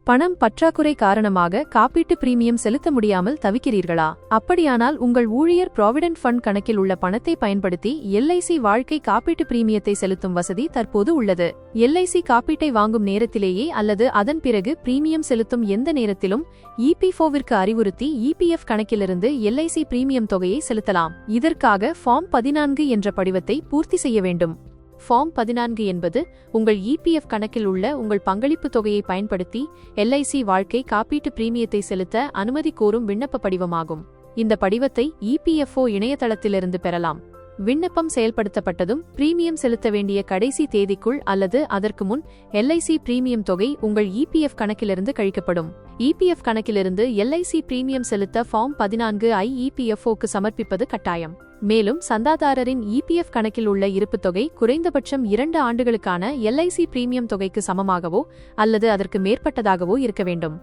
பணம் பற்றாக்குறை காரணமாக காப்பீட்டு பிரீமியம் செலுத்த முடியாமல் தவிக்கிறீர்களா? அப்படியானால் உங்கள் ஊழியர் ப்ராவிடென்ட் ஃபண்ட் கணக்கில் உள்ள பணத்தை பயன்படுத்தி எல்ஐசி வாழ்க்கை காப்பீட்டு பிரீமியத்தை செலுத்தும் வசதி தற்போது உள்ளது. எல்ஐசி காப்பீட்டை வாங்கும் நேரத்திலேயே அல்லது அதன் பிறகு பிரீமியம் செலுத்தும் எந்த நேரத்திலும் EPFOவிற்கு அறிவுறுத்தி EPF கணக்கிலிருந்து எல்ஐசி பிரீமியம் தொகையை செலுத்தலாம். இதற்காக ஃபார்ம் 14 என்ற படிவத்தை பூர்த்தி செய்ய வேண்டும். ஃபார்ம் 14 என்பது உங்கள் EPF கணக்கில் உள்ள உங்கள் பங்களிப்பு தொகையை பயன்படுத்தி எல்ஐசி வாழ்க்கை காப்பீட்டு பிரீமியத்தை செலுத்த அனுமதி கோரும் விண்ணப்ப படிவமாகும். இந்த படிவத்தை EPFO இணையதளத்திலிருந்து பெறலாம். விண்ணப்பம் செயல்படுத்தப்பட்டதும் பிரீமியம் செலுத்த வேண்டிய கடைசி தேதிக்குள் அல்லது அதற்கு முன் எல்ஐசி பிரீமியம் தொகை உங்கள் EPF கணக்கிலிருந்து கழிக்கப்படும். EPF கணக்கிலிருந்து எல்ஐசி பிரீமியம் செலுத்த ஃபார்ம் 14 EPFOக்கு சமர்ப்பிப்பது கட்டாயம். மேலும் சந்தாதாரரின் EPF கணக்கில் உள்ள இருப்பு தொகை குறைந்தபட்சம் 2 ஆண்டுகளுக்கான எல்ஐசி பிரீமியம் தொகைக்கு சமமாகவோ அல்லது அதற்கு மேற்பட்டதாகவோ இருக்க வேண்டும்.